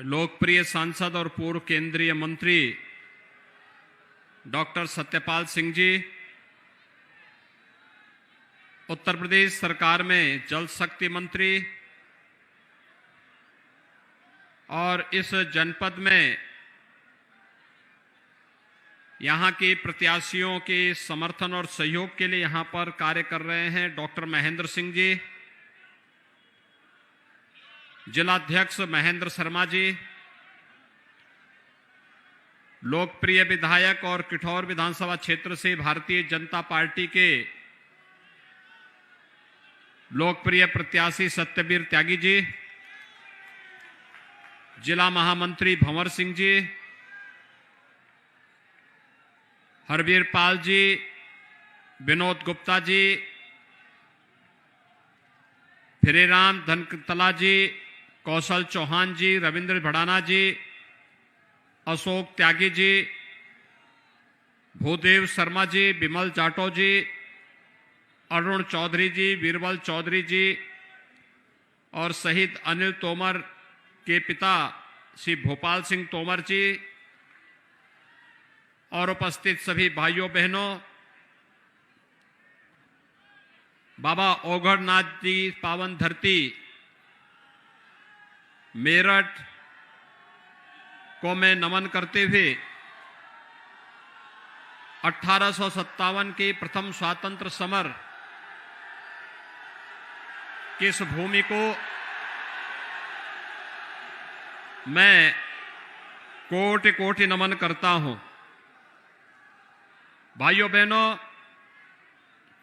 लोकप्रिय सांसद और पूर्व केंद्रीय मंत्री डॉक्टर सत्यपाल सिंह जी, उत्तर प्रदेश सरकार में जल शक्ति मंत्री और इस जनपद में यहां के प्रत्याशियों के समर्थन और सहयोग के लिए यहां पर कार्य कर रहे हैं डॉक्टर महेंद्र सिंह जी, जिलाध्यक्ष महेंद्र शर्मा जी, लोकप्रिय विधायक और किठौर विधानसभा क्षेत्र से भारतीय जनता पार्टी के लोकप्रिय प्रत्याशी सत्यवीर त्यागी जी, जिला महामंत्री भंवर सिंह जी, हरवीर पाल जी, विनोद गुप्ता जी, फिरेराम धनकतला जी, कौशल चौहान जी, रविंद्र भड़ाना जी, अशोक त्यागी जी, भूदेव शर्मा जी, विमल जाटो जी, अरुण चौधरी जी, बीरबल चौधरी जी और शहीद अनिल तोमर के पिता श्री भोपाल सिंह तोमर जी और उपस्थित सभी भाइयों बहनों, बाबा ओघड़नाथ जी पावन धरती मेरठ को मैं नमन करते हुए 1857 के प्रथम स्वातंत्र समर की इस भूमि को मैं कोटि कोटि नमन करता हूं। भाइयों बहनों,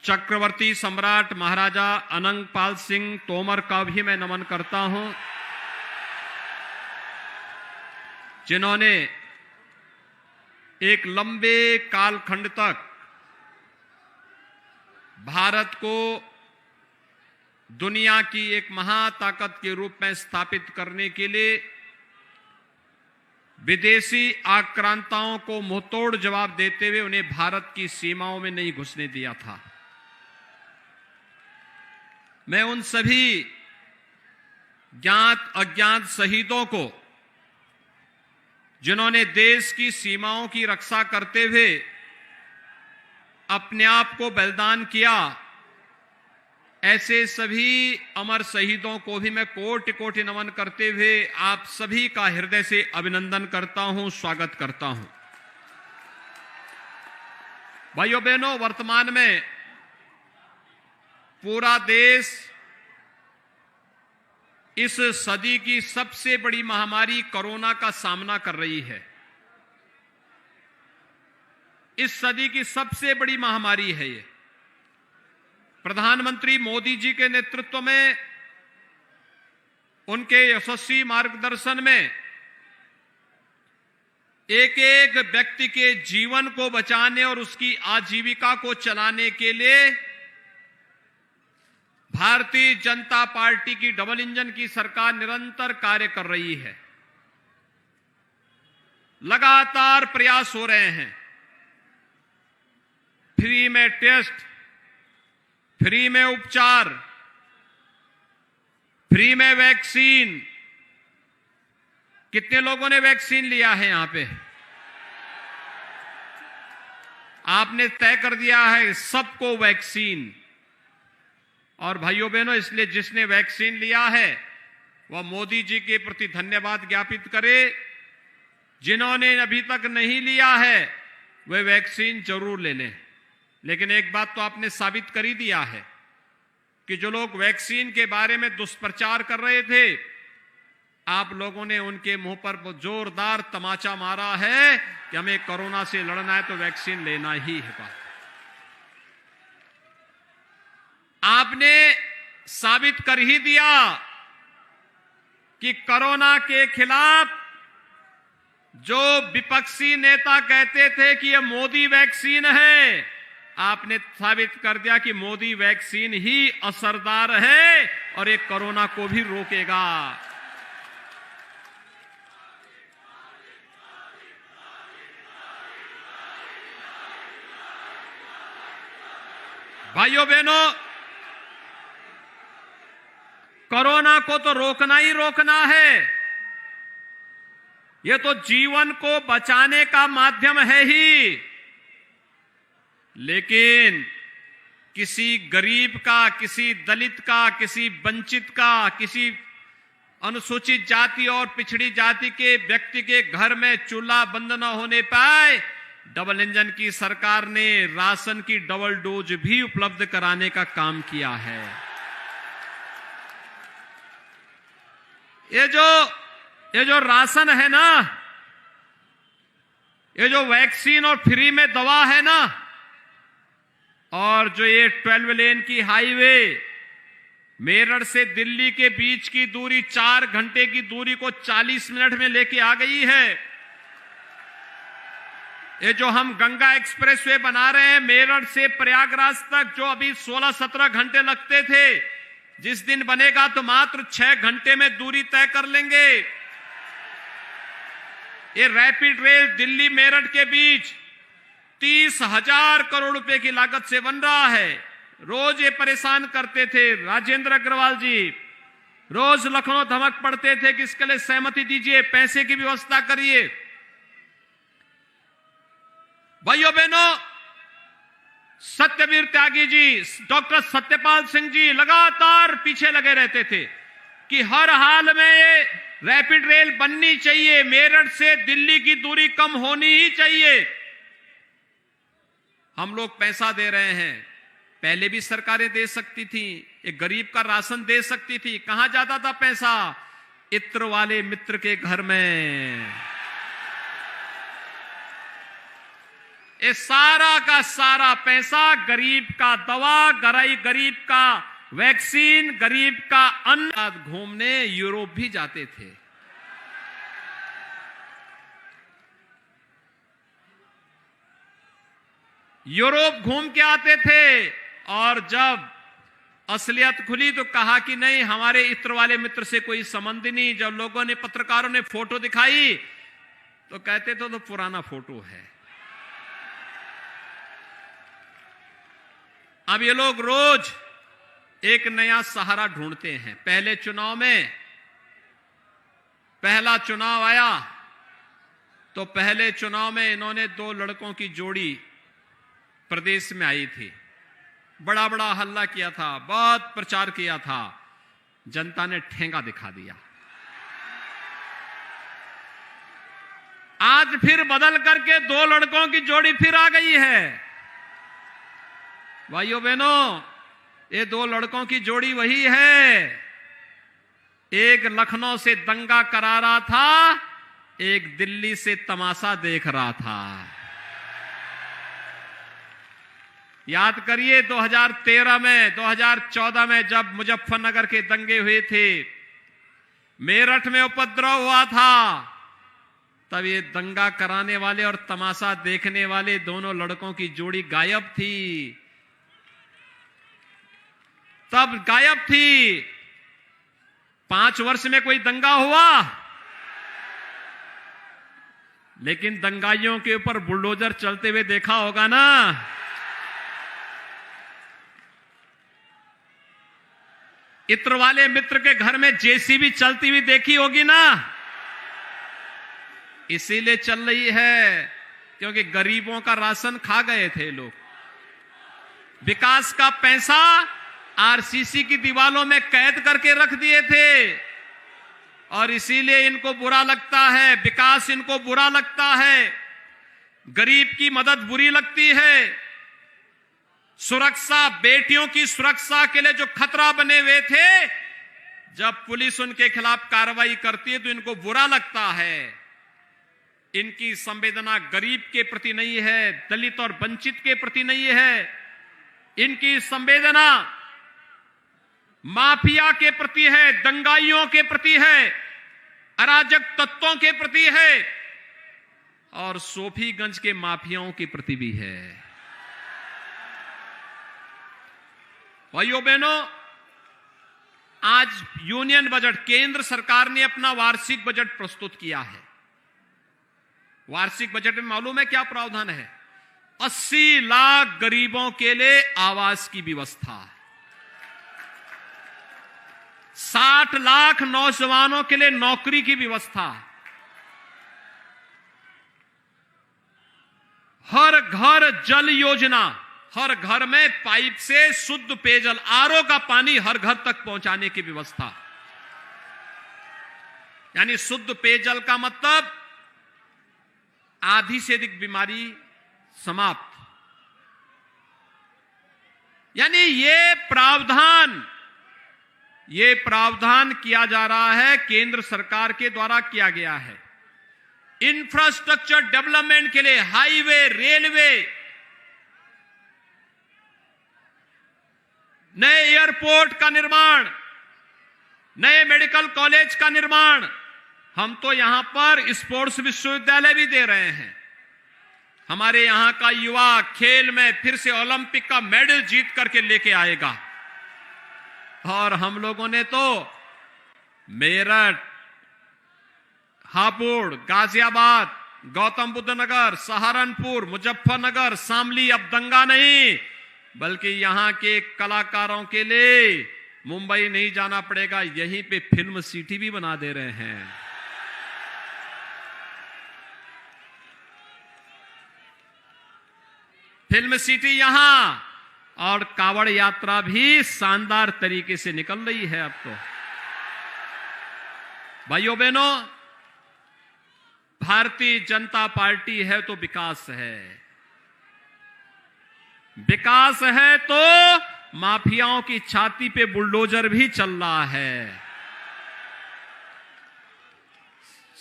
चक्रवर्ती सम्राट महाराजा अनंगपाल सिंह तोमर का भी मैं नमन करता हूं, जिन्होंने एक लंबे कालखंड तक भारत को दुनिया की एक महाताकत के रूप में स्थापित करने के लिए विदेशी आक्रांताओं को मुंहतोड़ जवाब देते हुए उन्हें भारत की सीमाओं में नहीं घुसने दिया था। मैं उन सभी ज्ञात अज्ञात शहीदों को, जिन्होंने देश की सीमाओं की रक्षा करते हुए अपने आप को बलिदान किया, ऐसे सभी अमर शहीदों को भी मैं कोटि कोटि नमन करते हुए आप सभी का हृदय से अभिनंदन करता हूं, स्वागत करता हूं। भाइयों बहनों, वर्तमान में पूरा देश इस सदी की सबसे बड़ी महामारी कोरोना का सामना कर रही है। इस सदी की सबसे बड़ी महामारी है ये। प्रधानमंत्री मोदी जी के नेतृत्व में, उनके यशस्वी मार्गदर्शन में एक एक व्यक्ति के जीवन को बचाने और उसकी आजीविका को चलाने के लिए भारतीय जनता पार्टी की डबल इंजन की सरकार निरंतर कार्य कर रही है। लगातार प्रयास हो रहे हैं। फ्री में टेस्ट, फ्री में उपचार, फ्री में वैक्सीन। कितने लोगों ने वैक्सीन लिया है यहां पे? आपने तय कर दिया है सबको वैक्सीन। और भाइयों बहनों, इसलिए जिसने वैक्सीन लिया है वह मोदी जी के प्रति धन्यवाद ज्ञापित करे। जिन्होंने अभी तक नहीं लिया है वे वैक्सीन जरूर ले लें। लेकिन एक बात तो आपने साबित कर ही दिया है कि जो लोग वैक्सीन के बारे में दुष्प्रचार कर रहे थे, आप लोगों ने उनके मुंह पर जोरदार तमाचा मारा है कि हमें कोरोना से लड़ना है तो वैक्सीन लेना ही है। आपने साबित कर ही दिया कि कोरोना के खिलाफ जो विपक्षी नेता कहते थे कि यह मोदी वैक्सीन है, आपने साबित कर दिया कि मोदी वैक्सीन ही असरदार है और ये कोरोना को भी रोकेगा। भाइयों बहनों, कोरोना को तो रोकना ही रोकना है। ये तो जीवन को बचाने का माध्यम है ही, लेकिन किसी गरीब का, किसी दलित का, किसी वंचित का, किसी अनुसूचित जाति और पिछड़ी जाति के व्यक्ति के घर में चूल्हा बंद न होने पाए, डबल इंजन की सरकार ने राशन की डबल डोज भी उपलब्ध कराने का काम किया है। ये जो राशन है ना, ये जो वैक्सीन और फ्री में दवा है ना, और जो ये 12 लेन की हाईवे मेरठ से दिल्ली के बीच की दूरी 4 घंटे की दूरी को 40 मिनट में लेके आ गई है। ये जो हम गंगा एक्सप्रेसवे बना रहे हैं मेरठ से प्रयागराज तक, जो अभी 16-17 घंटे लगते थे, जिस दिन बनेगा तो मात्र 6 घंटे में दूरी तय कर लेंगे। ये रैपिड रेल दिल्ली मेरठ के बीच 30,000 करोड़ रुपए की लागत से बन रहा है। रोज ये परेशान करते थे राजेंद्र अग्रवाल जी, रोज लखनऊ धमक पड़ते थे कि इसके लिए सहमति दीजिए, पैसे की व्यवस्था करिए। भाइयों बहनों, सत्यवीर त्यागी जी, डॉक्टर सत्यपाल सिंह जी लगातार पीछे लगे रहते थे कि हर हाल में ये रैपिड रेल बननी चाहिए, मेरठ से दिल्ली की दूरी कम होनी ही चाहिए। हम लोग पैसा दे रहे हैं, पहले भी सरकारें दे सकती थी, एक गरीब का राशन दे सकती थी। कहां जाता था पैसा? इत्र वाले मित्र के घर में। ये सारा का सारा पैसा गरीब का दवा, गरीब का वैक्सीन, गरीब का अन्न, घूमने यूरोप भी जाते थे। यूरोप घूम के आते थे, और जब असलियत खुली तो कहा कि नहीं, हमारे इत्र वाले मित्र से कोई संबंध नहीं। जब लोगों ने, पत्रकारों ने फोटो दिखाई तो कहते थे तो पुराना फोटो है। अब ये लोग रोज एक नया सहारा ढूंढते हैं। पहले चुनाव में, पहला चुनाव आया तो पहले चुनाव में इन्होंने 2 लड़कों की जोड़ी प्रदेश में आई थी, बड़ा बड़ा हल्ला किया था, बहुत प्रचार किया था। जनता ने ठेंगा दिखा दिया। आज फिर बदल करके 2 लड़कों की जोड़ी फिर आ गई है। भाइयों बहनों, ये 2 लड़कों की जोड़ी वही है। एक लखनऊ से दंगा करा रहा था, एक दिल्ली से तमाशा देख रहा था। याद करिए 2013 में, 2014 में जब मुजफ्फरनगर के दंगे हुए थे, मेरठ में उपद्रव हुआ था, तब ये दंगा कराने वाले और तमाशा देखने वाले दोनों लड़कों की जोड़ी गायब थी। तब गायब थी। 5 वर्ष में कोई दंगा हुआ? लेकिन दंगाइयों के ऊपर बुलडोजर चलते हुए देखा होगा ना। इत्र वाले मित्र के घर में जेसीबी चलती हुई देखी होगी ना। इसीलिए चल रही है क्योंकि गरीबों का राशन खा गए थे लोग। विकास का पैसा आरसीसी की दीवारों में कैद करके रख दिए थे और इसीलिए इनको बुरा लगता है, विकास इनको बुरा लगता है, गरीब की मदद बुरी लगती है। सुरक्षा, बेटियों की सुरक्षा के लिए जो खतरा बने हुए थे, जब पुलिस उनके खिलाफ कार्रवाई करती है तो इनको बुरा लगता है। इनकी संवेदना गरीब के प्रति नहीं है, दलित और वंचित के प्रति नहीं है। इनकी संवेदना माफिया के प्रति है, दंगाइयों के प्रति है, अराजक तत्वों के प्रति है और सोफीगंज के माफियाओं के प्रति भी है। भाइयों बहनों, आज यूनियन बजट, केंद्र सरकार ने अपना वार्षिक बजट प्रस्तुत किया है। वार्षिक बजट में मालूम है क्या प्रावधान है? 80 लाख गरीबों के लिए आवास की व्यवस्था, 60 लाख नौजवानों के लिए नौकरी की व्यवस्था, हर घर जल योजना, हर घर में पाइप से शुद्ध पेयजल, आरओ का पानी हर घर तक पहुंचाने की व्यवस्था। यानी शुद्ध पेयजल का मतलब आधी से अधिक बीमारी समाप्त। यानी ये प्रावधान किया जा रहा है, केंद्र सरकार के द्वारा किया गया है। इंफ्रास्ट्रक्चर डेवलपमेंट के लिए हाईवे, रेलवे, नए एयरपोर्ट का निर्माण, नए मेडिकल कॉलेज का निर्माण। हम तो यहां पर स्पोर्ट्स विश्वविद्यालय भी दे रहे हैं। हमारे यहां का युवा खेल में फिर से ओलंपिक का मेडल जीत करके लेके आएगा। और हम लोगों ने तो मेरठ, हापुड़, गाजियाबाद, गौतम बुद्ध नगर, सहारनपुर, मुजफ्फरनगर, शामली, अब दंगा नहीं, बल्कि यहां के कलाकारों के लिए मुंबई नहीं जाना पड़ेगा, यहीं पे फिल्म सिटी भी बना दे रहे हैं। फिल्म सिटी यहां, और कावड़ यात्रा भी शानदार तरीके से निकल रही है। अब तो भाइयों बहनों, भारतीय जनता पार्टी है तो विकास है, विकास है तो माफियाओं की छाती पे बुलडोजर भी चल रहा है।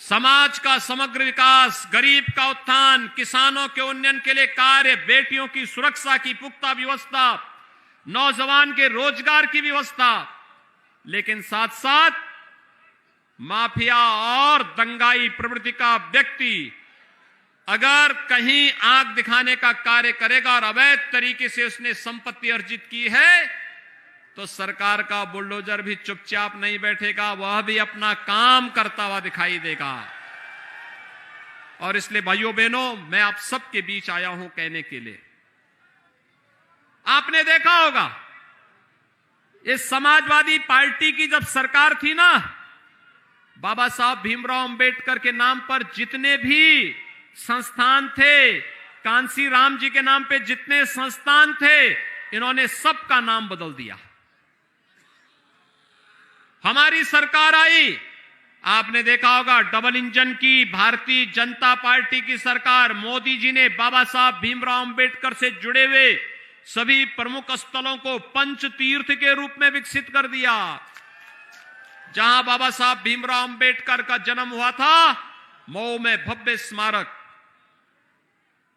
समाज का समग्र विकास, गरीब का उत्थान, किसानों के उन्नयन के लिए कार्य, बेटियों की सुरक्षा की पुख्ता व्यवस्था, नौजवान के रोजगार की व्यवस्था, लेकिन साथ साथ माफिया और दंगाई प्रवृत्ति का व्यक्ति अगर कहीं आंख दिखाने का कार्य करेगा और अवैध तरीके से उसने संपत्ति अर्जित की है, तो सरकार का बुलडोजर भी चुपचाप नहीं बैठेगा, वह भी अपना काम करता हुआ दिखाई देगा। और इसलिए भाइयों बहनों, मैं आप सबके बीच आया हूं कहने के लिए, आपने देखा होगा इस समाजवादी पार्टी की जब सरकार थी ना, बाबा साहब भीमराव अंबेडकर के नाम पर जितने भी संस्थान थे, कांसी राम जी के नाम पे जितने संस्थान थे, इन्होंने सबका नाम बदल दिया। हमारी सरकार आई, आपने देखा होगा डबल इंजन की भारतीय जनता पार्टी की सरकार, मोदी जी ने बाबा साहब भीमराव अंबेडकर से जुड़े हुए सभी प्रमुख स्थलों को पंच तीर्थ के रूप में विकसित कर दिया। जहां बाबा साहब भीमराव अंबेडकर का जन्म हुआ था, मऊ में भव्य स्मारक,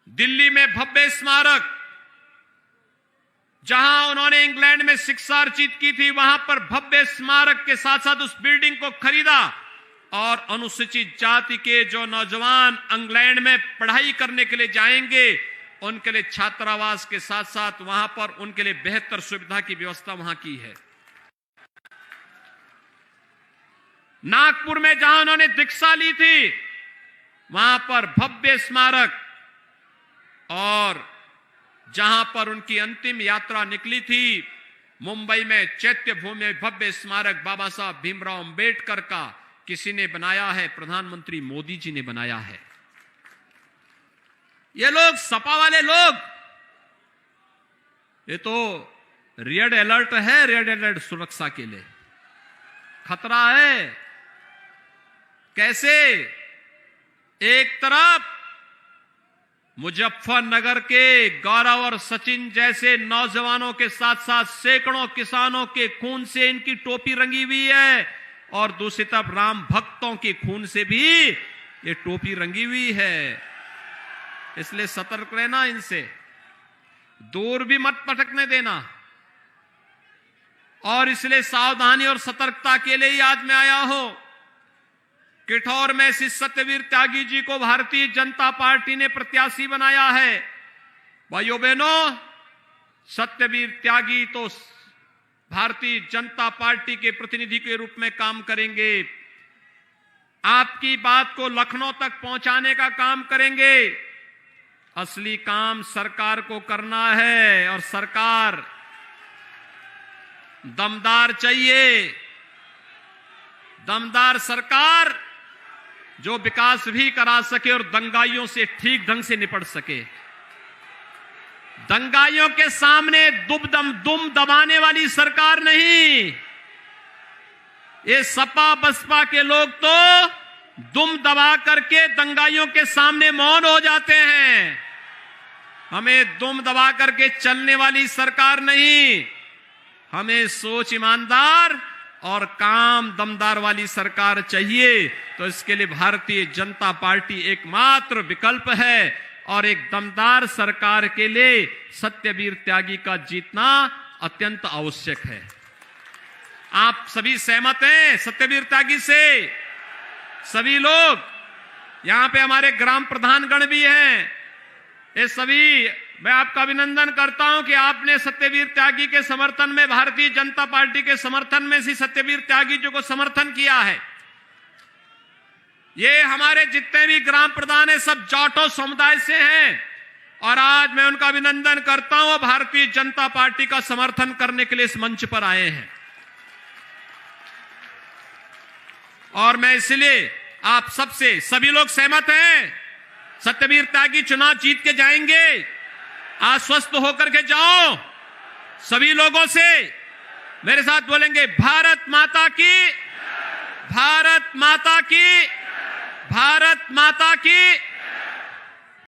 दिल्ली में भव्य स्मारक, जहां उन्होंने इंग्लैंड में शिक्षा अर्जित की थी, वहां पर भव्य स्मारक के साथ साथ उस बिल्डिंग को खरीदा और अनुसूचित जाति के जो नौजवान इंग्लैंड में पढ़ाई करने के लिए जाएंगे, उनके लिए छात्रावास के साथ साथ वहां पर उनके लिए बेहतर सुविधा की व्यवस्था वहां की है। नागपुर में जहां उन्होंने दीक्षा ली थी, वहां पर भव्य स्मारक, और जहां पर उनकी अंतिम यात्रा निकली थी, मुंबई में चैत्य भूमि में भव्य स्मारक बाबा साहब भीमराव अंबेडकर का किसी ने बनाया है? प्रधानमंत्री मोदी जी ने बनाया है। ये लोग, सपा वाले लोग, ये तो रेड अलर्ट है, रेड अलर्ट सुरक्षा के लिए खतरा है। कैसे? एक तरफ मुजफ्फरनगर के गौरव और सचिन जैसे नौजवानों के साथ साथ सैकड़ों किसानों के खून से इनकी टोपी रंगी हुई है, और दूसरी तरफ राम भक्तों के खून से भी ये टोपी रंगी हुई है। इसलिए सतर्क रहना, इनसे दूर भी मत पटकने देना। और इसलिए सावधानी और सतर्कता के लिए ही आज मैं आया हूं। किठौर में श्री सत्यवीर त्यागी जी को भारतीय जनता पार्टी ने प्रत्याशी बनाया है। भाइयों बहनों, सत्यवीर त्यागी तो भारतीय जनता पार्टी के प्रतिनिधि के रूप में काम करेंगे, आपकी बात को लखनऊ तक पहुंचाने का काम करेंगे। असली काम सरकार को करना है, और सरकार दमदार चाहिए, दमदार सरकार जो विकास भी करा सके और दंगाइयों से ठीक ढंग से निपट सके। दंगाइयों के सामने दुम दबाने वाली सरकार नहीं। ये सपा बसपा के लोग तो दुम दबा करके दंगाइयों के सामने मौन हो जाते हैं। हमें दुम दबा करके चलने वाली सरकार नहीं, हमें सोच ईमानदार और काम दमदार वाली सरकार चाहिए। तो इसके लिए भारतीय जनता पार्टी एकमात्र विकल्प है और एक दमदार सरकार के लिए सत्यवीर त्यागी का जीतना अत्यंत आवश्यक है। आप सभी सहमत हैं सत्यवीर त्यागी से? सभी लोग, यहां पे हमारे ग्राम प्रधानगण भी हैं, ये सभी, मैं आपका अभिनंदन करता हूं कि आपने सत्यवीर त्यागी के समर्थन में, भारतीय जनता पार्टी के समर्थन में से सत्यवीर त्यागी जी को समर्थन किया है। ये हमारे जितने भी ग्राम प्रधान हैं सब जाटो समुदाय से हैं और आज मैं उनका अभिनंदन करता हूं, भारतीय जनता पार्टी का समर्थन करने के लिए इस मंच पर आए हैं। और मैं इसलिए आप सबसे, सभी लोग सहमत हैं सत्यवीर त्यागी चुनाव जीत के जाएंगे? आश्वस्त होकर के जाओ। सभी लोगों से मेरे साथ बोलेंगे, भारत माता की, भारत माता की, भारत माता की।